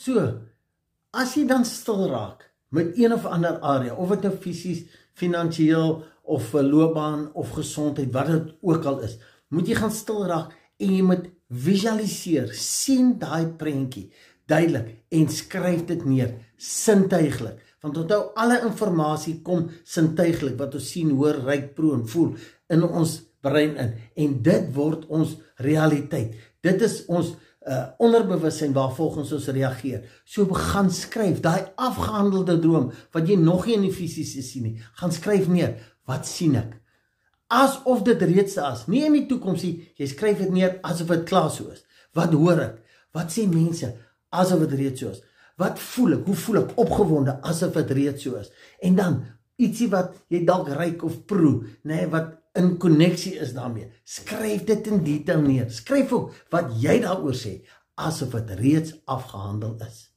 So, as jy dan stil raak met een of ander area, of dit nou fisies, finansiëel, of loopbaan, of gesondheid, wat dit ook al is, moet jy gaan stil raak en jy moet visualiseer, sien daai prentjie duidelik en skryf dit neer, sintuiglik. Want onthou, alle informasie kom sintuiglik, wat ons sien, hoor, ruik, proe en voel in ons brein in. En dit word ons realiteit. Dit is ons onderbewussyn waar volgens ons reageer. So gaan skryf, daai afgehandelde droom, wat jy nog nie in die fisiese sien nie, gaan skryf neer, wat sien ek? Asof dit reeds is, nie in die toekoms nie, jy skryf dit neer asof dit klaar so is. Wat hoor ek? Wat sê mense? Asof dit reeds so is. Wat voel ek? Hoe voel ek? Opgewonde, asof dit reeds so is. En dan, ietsie wat jy dalk ruik of proe, nee, wat in konneksie is daarmee. Skryf dit in detail neer. Skryf ook wat jy daaroor sê, asof dit reeds afgehandel is.